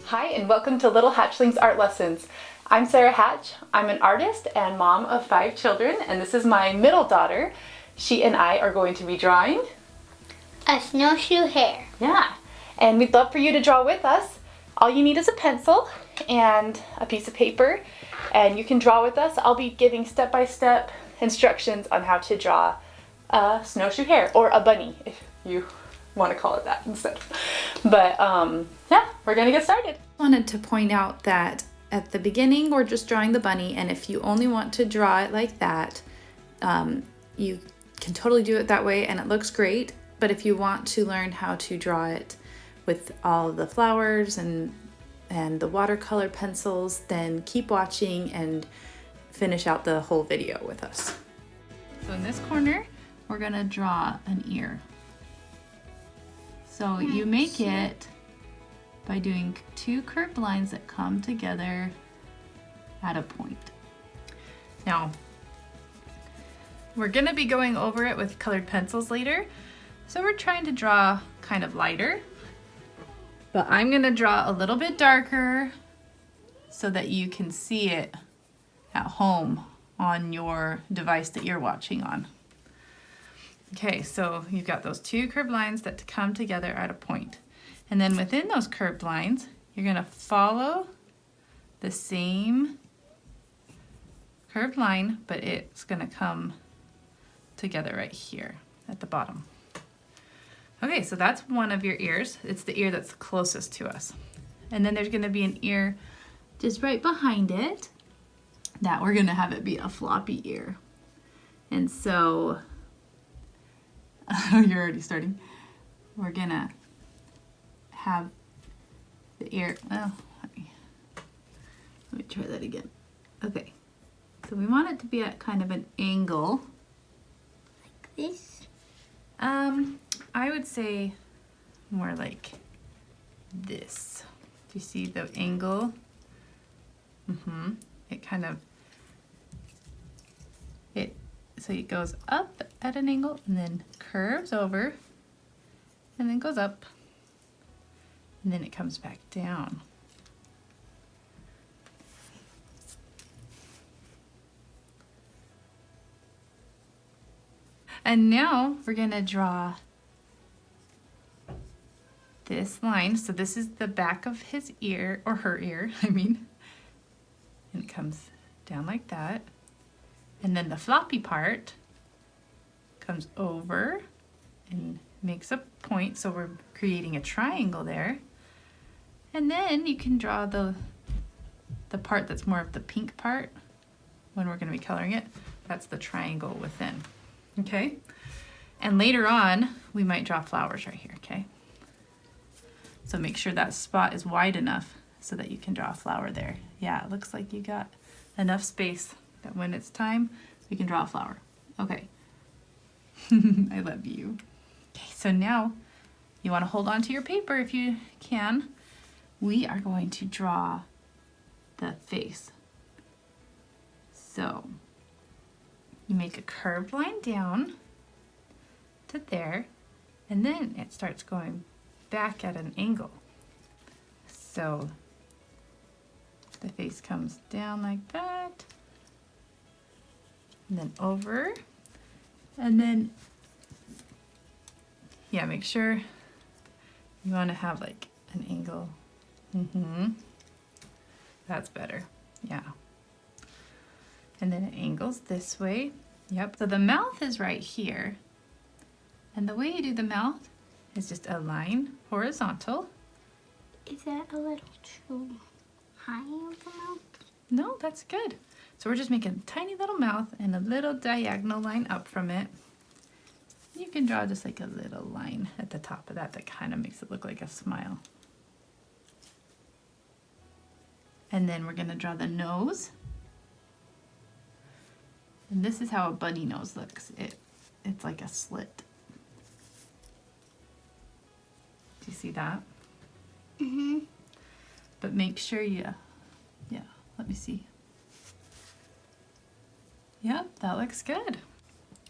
Hi and welcome to Little Hatchlings Art Lessons. I'm Sarah Hatch. I'm an artist and mom of 5 children, and this is my middle daughter. She and I are going to be drawing a snowshoe hare. Yeah, and we'd love for you to draw with us. All you need is a pencil and a piece of paper, and you can draw with us. I'll be giving step-by-step instructions on how to draw a snowshoe hare, or a bunny if you want to call it that instead. But yeah, we're gonna get started. Wanted to point out that at the beginning we're just drawing the bunny, and if you only want to draw it like that, you can totally do it that way and it looks great. But if you want to learn how to draw it with all of the flowers and the watercolor pencils, then keep watching and finish out the whole video with us. So in this corner we're gonna draw an ear. So you make it by doing 2 curved lines that come together at a point. Now, we're gonna be going over it with colored pencils later, so we're trying to draw kind of lighter, but I'm gonna draw a little bit darker so that you can see it at home on your device that you're watching on. Okay, so you've got those 2 curved lines that come together at a point. And then within those curved lines, you're going to follow the same curved line, but it's going to come together right here at the bottom. Okay, so that's one of your ears. It's the ear that's closest to us. And then there's going to be an ear just right behind it that we're going to have it be a floppy ear. And so you're already starting. We're gonna have the ear, oh, let me try that again. Okay, so we want it to be at kind of an angle. Like this? I would say more like this. Do you see the angle? It kind of, so it goes up at an angle and then curves over and then goes up and then it comes back down. And now we're gonna draw this line. So this is the back of his ear, or her ear, I mean. And it comes down like that. And then the floppy part comes over and makes a point, so we're creating a triangle there. And then you can draw the part that's more of the pink part when we're going to be coloring it. That's the triangle within. Okay? And later on, we might draw flowers right here, okay? So make sure that spot is wide enough so that you can draw a flower there. Yeah, it looks like you got enough space that when it's time, we can draw a flower. Okay. I love you. Okay, so now you want to hold on to your paper if you can. We are going to draw the face. So you make a curved line down to there, and then it starts going back at an angle. So the face comes down like that, and then over, and then, yeah, make sure you want to have like an angle. That's better, yeah. And then it angles this way. Yep, so the mouth is right here. And the way you do the mouth is just a line horizontal. Is that a little too high of the mouth? No, that's good. So we're just making a tiny little mouth and a little diagonal line up from it. You can draw just like a little line at the top of that that kind of makes it look like a smile. And then we're going to draw the nose. And this is how a bunny nose looks. It's like a slit. Do you see that? But make sure yeah, let me see. Yep, that looks good.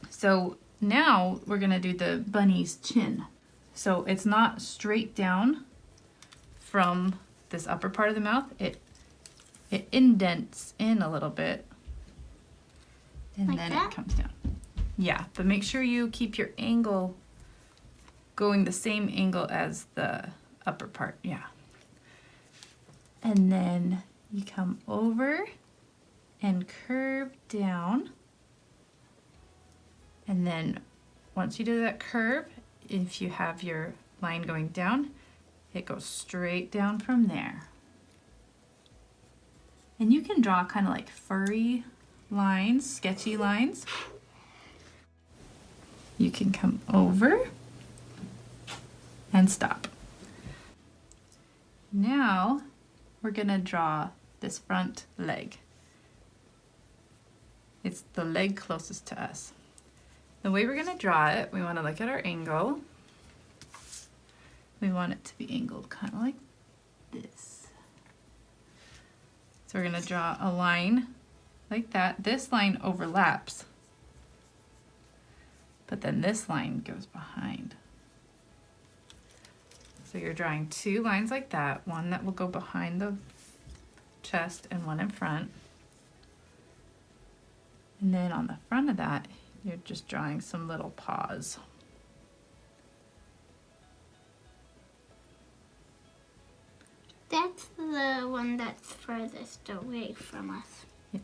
So now we're gonna do the bunny's chin. So it's not straight down from this upper part of the mouth, it indents in a little bit. And Like then that? it comes down. Yeah, but make sure you keep your angle going the same angle as the upper part, yeah. And then you come over and curve down. And then once you do that curve, if you have your line going down, it goes straight down from there. And you can draw kind of like furry lines, sketchy lines. You can come over and stop. Now we're gonna draw this front leg. It's the leg closest to us. The way we're gonna draw it, we wanna look at our angle. We want it to be angled kind of like this. So we're gonna draw a line like that. This line overlaps, but then this line goes behind. So you're drawing two lines like that, one that will go behind the chest and one in front. And then on the front of that, you're just drawing some little paws. That's the one that's furthest away from us. Yeah.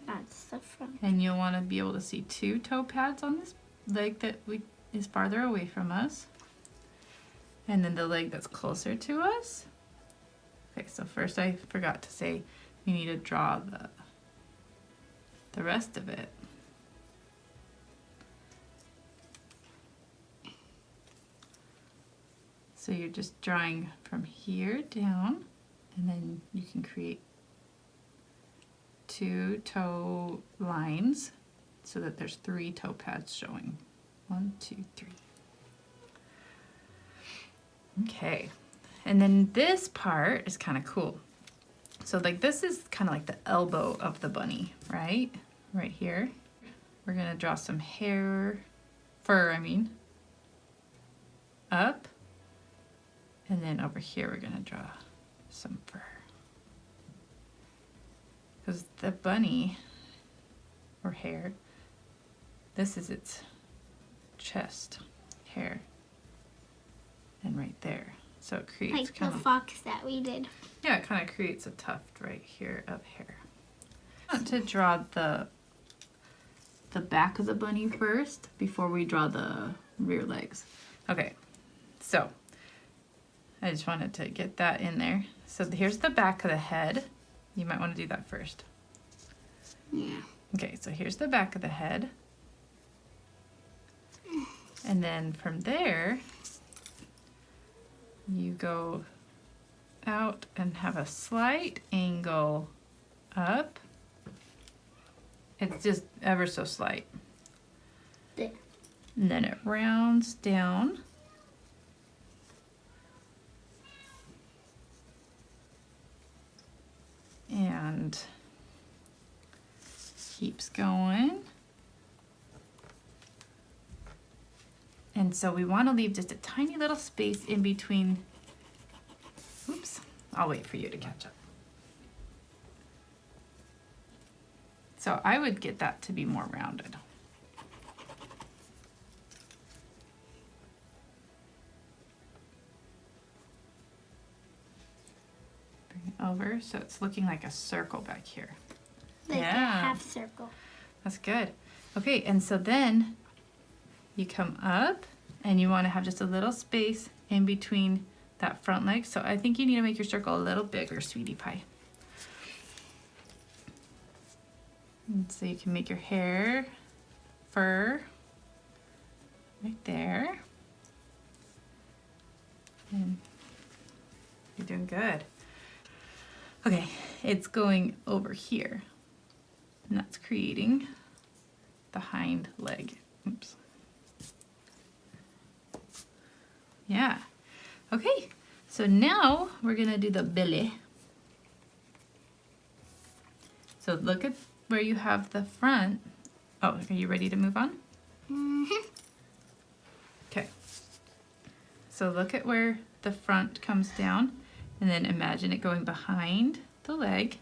That's the front. And you'll want to be able to see two toe pads on this leg that is farther away from us. And then the leg that's closer to us. Okay, so first I forgot to say you need to draw the rest of it. So you're just drawing from here down, and then you can create two toe lines so that there's three toe pads showing. 1, 2, 3. Okay, and then this part is kind of cool. So like this is kind of like the elbow of the bunny, right? Right here. We're gonna draw some fur, up. And then over here we're gonna draw some fur. Because the bunny, or hare, this is its chest hair. And right there. So it creates Like kind the of, fox that we did. yeah, it kind of creates a tuft right here of hair. I want to draw the back of the bunny first before we draw the rear legs. Okay, so I just wanted to get that in there. So here's the back of the head. You might want to do that first. Yeah. Okay, so here's the back of the head. And then from there, you go out and have a slight angle up. It's just ever so slight. There. And then it rounds down. And keeps going. And so we want to leave just a tiny little space in between. Oops, I'll wait for you to catch up. So I would get that to be more rounded. Bring it over so it's looking like a circle back here. Like a Yeah. half circle. That's good. Okay, and so then you come up and you want to have just a little space in between that front leg. So I think you need to make your circle a little bigger, sweetie pie. And so you can make your hair, fur, right there. And you're doing good. Okay, it's going over here. And that's creating the hind leg. Oops. Yeah. Okay, so now we're gonna do the belly. So look at where you have the front. Oh, are you ready to move on? Mm-hmm. Okay. So look at where the front comes down, And then imagine it going behind the leg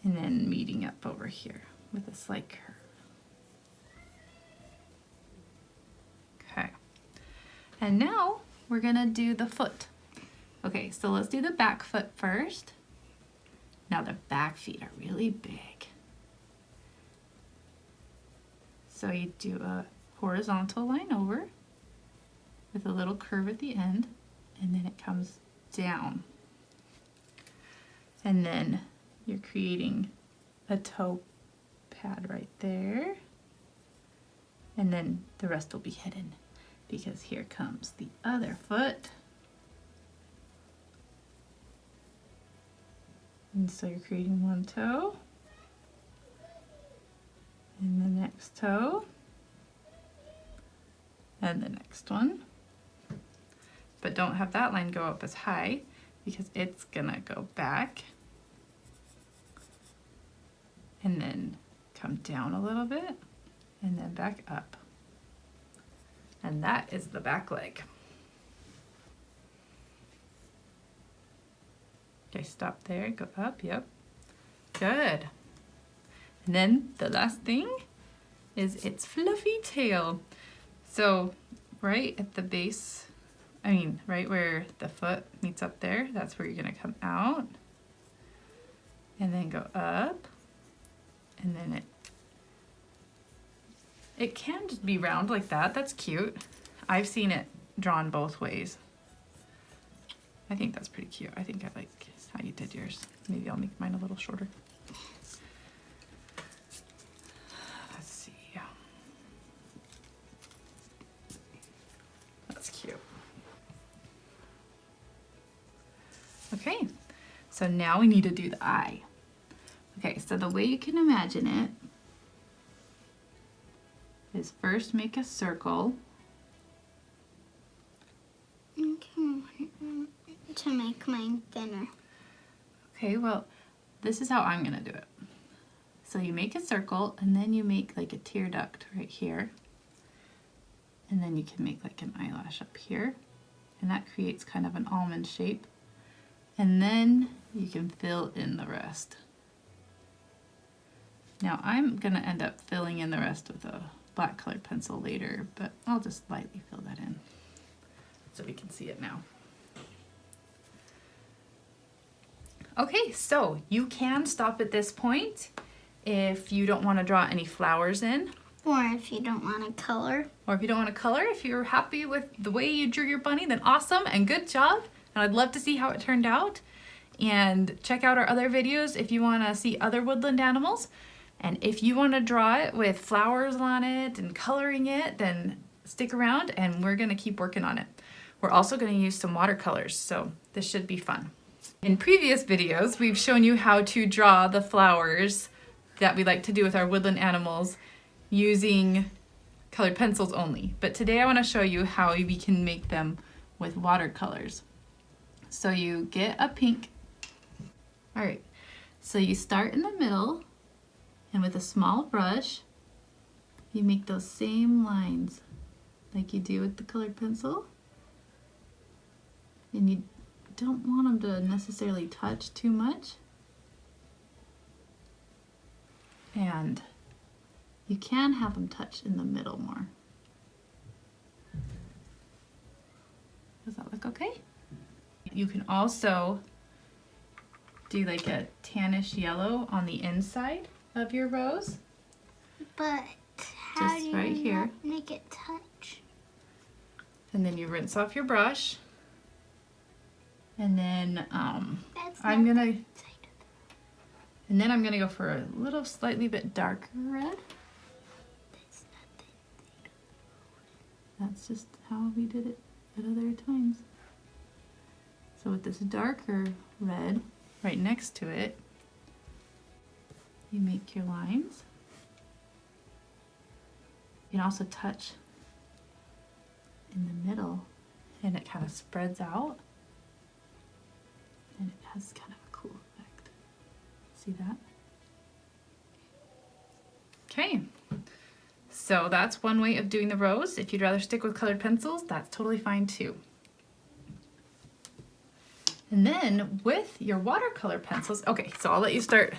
and then meeting up over here with a slight curve. Okay. And now we're gonna do the foot. Okay, so let's do the back foot first. Now the back feet are really big. So you do a horizontal line over with a little curve at the end, and then it comes down. And then you're creating a toe pad right there. And then the rest will be hidden because here comes the other foot. And so you're creating one toe, and the next toe, and the next one. But don't have that line go up as high because it's gonna go back and then come down a little bit and then back up. And that is the back leg. Okay, stop there, go up, yep. Good. And then the last thing is its fluffy tail. So right at the base, right where the foot meets up there, that's where you're gonna come out. And then go up. And then it can just be round like that. That's cute. I've seen it drawn both ways. I think that's pretty cute. I think I like how you did yours. Maybe I'll make mine a little shorter. Let's see. That's cute. Okay, so now we need to do the eye. Okay, so the way you can imagine it is first make a circle. To make mine thinner. Okay, well, this is how I'm gonna do it. So you make a circle and then you make like a tear duct right here. And then you can make like an eyelash up here. And that creates kind of an almond shape. And then you can fill in the rest. Now I'm gonna end up filling in the rest with a black colored pencil later, but I'll just lightly fill that in so we can see it now. Okay, so you can stop at this point if you don't want to draw any flowers in. Or if you don't want to color. Or if you don't want to color. If you're happy with the way you drew your bunny, then awesome and good job. And I'd love to see how it turned out. And check out our other videos if you want to see other woodland animals. And if you want to draw it with flowers on it and coloring it, then stick around and we're going to keep working on it. We're also going to use some watercolors, so this should be fun. In previous videos, we've shown you how to draw the flowers that we like to do with our woodland animals using colored pencils only. But today I want to show you how we can make them with watercolors. So you get a pink. All right, so you start in the middle and with a small brush, you make those same lines like you do with the colored pencil. And you don't want them to necessarily touch too much. And you can have them touch in the middle more. Does that look okay? You can also do like a tannish yellow on the inside of your rose. But how Just do you right here. not make it touch? And then you rinse off your brush. And then That's I'm not gonna, the side of and then I'm gonna go for a little slightly bit darker red. That's not the side. That's just how we did it at other times. So with this darker red right next to it, you make your lines. You can also touch in the middle and it kind of spreads out. And it has kind of a cool effect. See that? Okay, so that's one way of doing the rose. If you'd rather stick with colored pencils, that's totally fine too. And then with your watercolor pencils, okay, so I'll let you start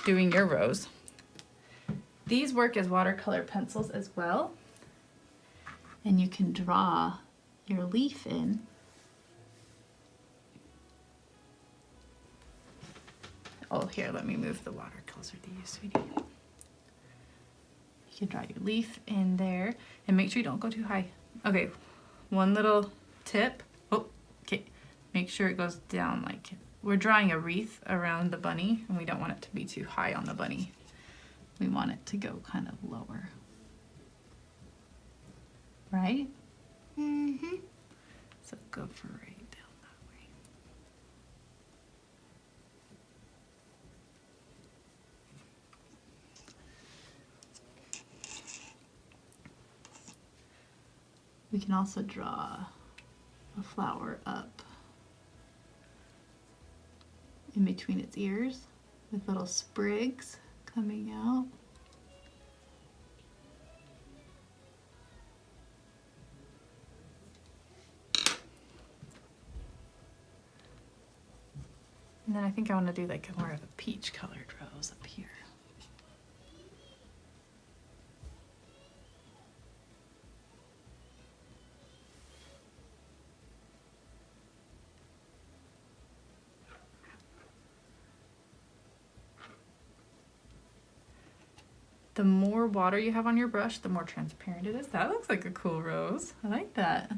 doing your rose. These work as watercolor pencils as well. And you can draw your leaf in. Oh, here, let me move the water closer to you, sweetie. You can draw your leaf in there and make sure you don't go too high. Okay, one little tip. Oh, okay. Make sure it goes down like, we're drawing a wreath around the bunny and we don't want it to be too high on the bunny. We want it to go kind of lower. Right? Mm-hmm. So go for right down that way. We can also draw a flower up in between its ears with little sprigs coming out. And then I think I want to do like more of a peach colored rose up here. The more water you have on your brush, the more transparent it is. That looks like a cool rose. I like that.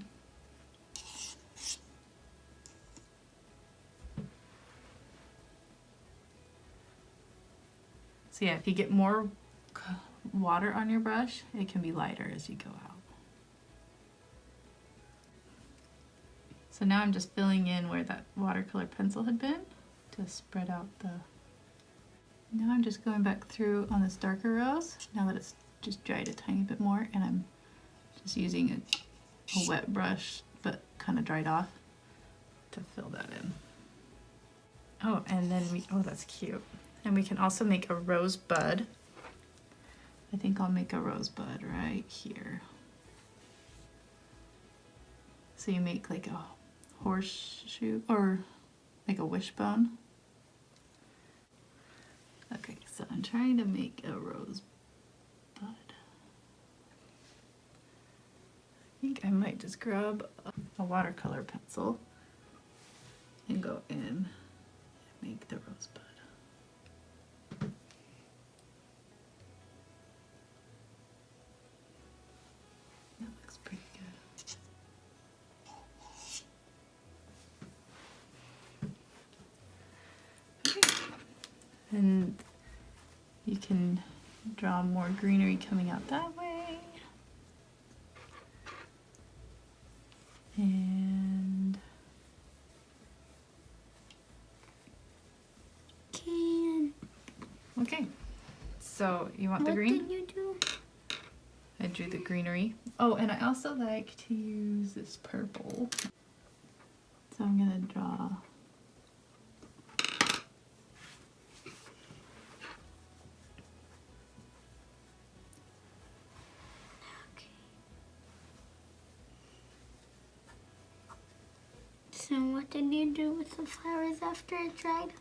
So yeah, if you get more water on your brush, it can be lighter as you go out. So now I'm just filling in where that watercolor pencil had been to spread out the... Now I'm just going back through on this darker rose, now that it's just dried a tiny bit more, and I'm just using a wet brush, but kind of dried off, to fill that in. Oh, and then oh, that's cute. And we can also make a rosebud. I think I'll make a rosebud right here. So you make like a horseshoe, or like a wishbone. Okay, so I'm trying to make a rosebud. I think I might just grab a watercolor pencil and go in and make the rosebud. That looks pretty good. Okay. And you can draw more greenery coming out that way. And okay, so you want the green? What did you do? I drew the greenery. Oh, and I also like to use this purple. So I'm gonna draw So what did you do with the flowers after it dried?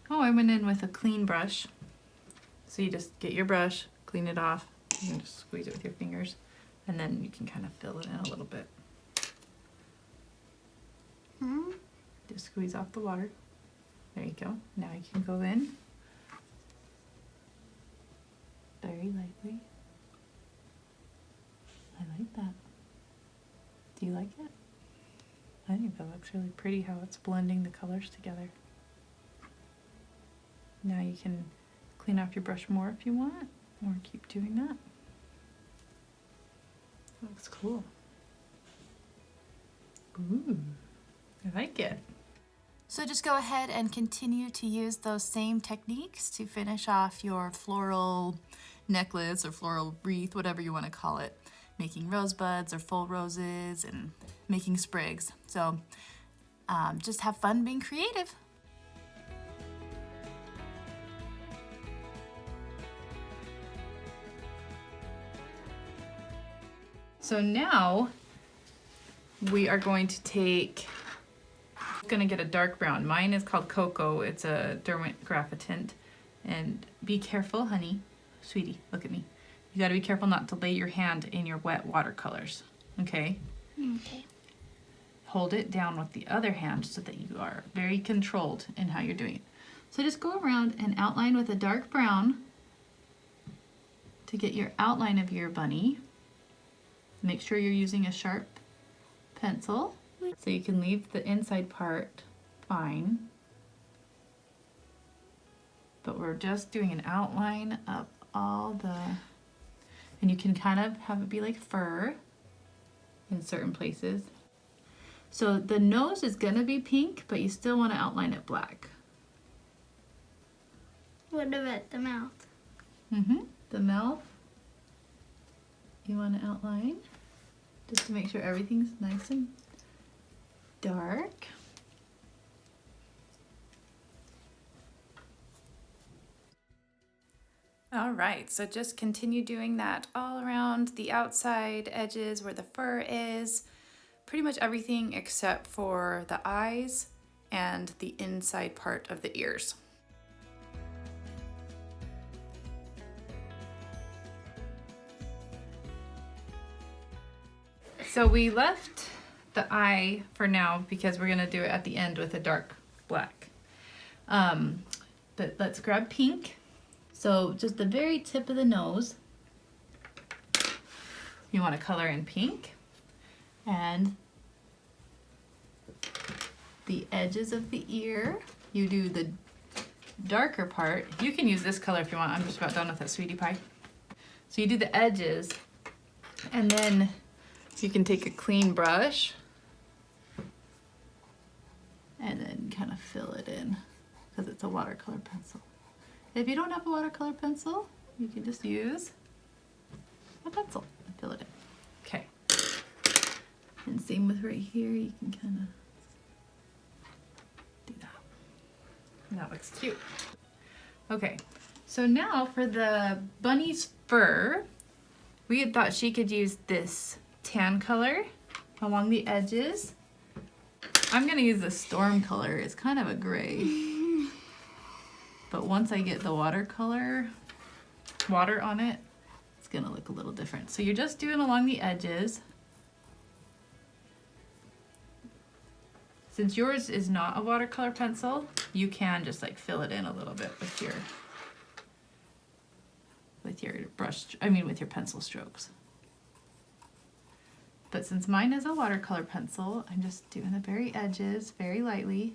Oh, I went in with a clean brush. So you just get your brush, clean it off, you can just squeeze it with your fingers, and then you can kind of fill it in a little bit. Just squeeze off the water. There you go. Now you can go in very lightly. I like that. Do you like it? I think that looks really pretty how it's blending the colors together. Now you can clean off your brush more if you want, or keep doing that. That looks cool. Ooh, I like it. So just go ahead and continue to use those same techniques to finish off your floral necklace or floral wreath, whatever you want to call it. Making rosebuds or full roses and making sprigs. So just have fun being creative. So now we are going to take Gonna get a dark brown. Mine is called Cocoa. It's a Derwent Graphitint. And be careful, honey. Sweetie, look at me. You gotta be careful not to lay your hand in your wet watercolors. Okay? Okay. Hold it down with the other hand so that you are very controlled in how you're doing it. So just go around and outline with a dark brown to get your outline of your bunny. Make sure you're using a sharp pencil so you can leave the inside part fine. But we're just doing an outline of all the, and you can kind of have it be like fur in certain places. So the nose is gonna be pink, but you still want to outline it black. What about the mouth? The mouth, you want to outline just to make sure everything's nice and dark. All right, so just continue doing that all around the outside edges where the fur is. Pretty much everything except for the eyes and the inside part of the ears. So we left the eye for now because we're gonna do it at the end with a dark black. But let's grab pink. So just the very tip of the nose, you want to color in pink, and the edges of the ear, you do the darker part. You can use this color if you want. I'm just about done with that, sweetie pie. So you do the edges, and then you can take a clean brush and then kind of fill it in because it's a watercolor pencil. If you don't have a watercolor pencil, you can just use a pencil and fill it in. Okay. And same with right here, you can kind of do that. And that looks cute. Okay, so now for the bunny's fur, we had thought she could use this tan color along the edges. I'm gonna use the storm color. It's kind of a gray. But once I get the watercolor water on it, it's gonna look a little different. So you're just doing along the edges. Since yours is not a watercolor pencil, you can just like fill it in a little bit with your brush, with your pencil strokes. But since mine is a watercolor pencil, I'm just doing the very edges very lightly.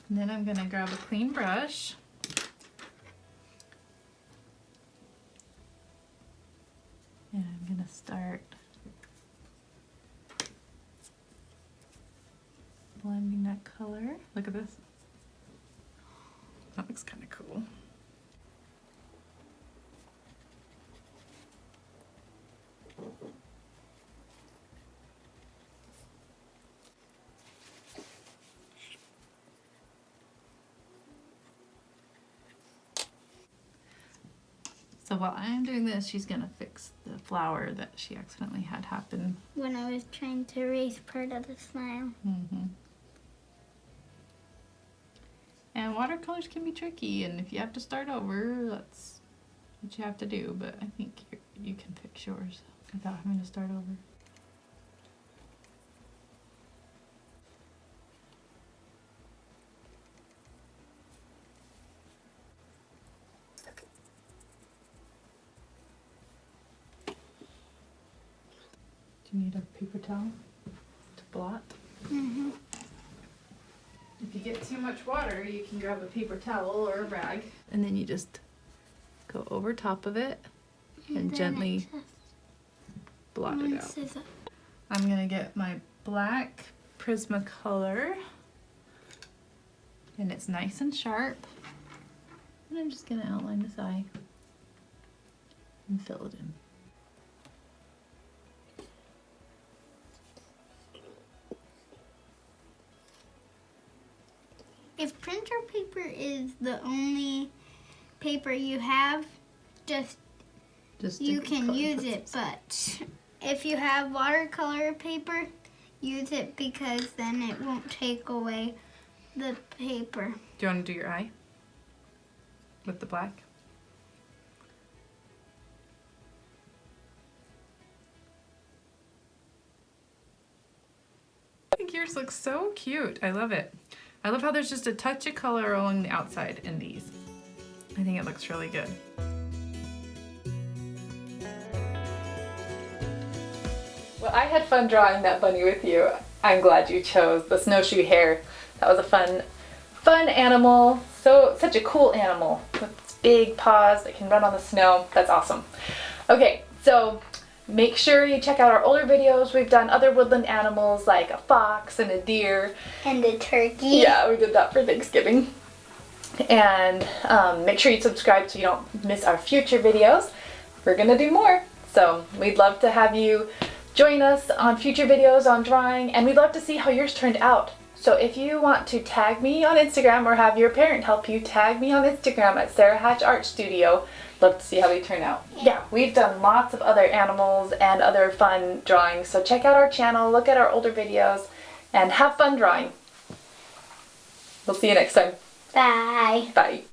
And then I'm gonna grab a clean brush. And I'm gonna start blending that color. Look at this. That looks kind of cool. So while I'm doing this, she's gonna fix the flower that she accidentally had happen. When I was trying to erase part of the smile. And watercolors can be tricky, and if you have to start over, that's what you have to do. But I think you can fix yours without having to start over. Do you need a paper towel to blot? If you get too much water, you can grab a paper towel or a rag. And then you just go over top of it and gently blot it out. I'm gonna get my black Prismacolor, and it's nice and sharp. And I'm just gonna outline this eye and fill it in. If printer paper is the only paper you have, Just you stick can color use pencils. it, but if you have watercolor paper, use it because then it won't take away the paper. Do you want to do your eye with the black? I think yours looks so cute. I love it. I love how there's just a touch of color along the outside in these. I think it looks really good. Well, I had fun drawing that bunny with you. I'm glad you chose the snowshoe hare. That was a fun animal. Such a cool animal with its big paws that can run on the snow. That's awesome. Okay, so make sure you check out our older videos. We've done other woodland animals like a fox and a deer. And a turkey. Yeah, we did that for Thanksgiving. And make sure you subscribe so you don't miss our future videos. We're gonna do more. So we'd love to have you join us on future videos on drawing, and we'd love to see how yours turned out. So if you want to tag me on Instagram or have your parent help you, tag me on Instagram at Sarah Hatch Art Studio. Love to see how they turn out. Yeah, we've done lots of other animals and other fun drawings, so check out our channel, look at our older videos, and have fun drawing. We'll see you next time. Bye. Bye.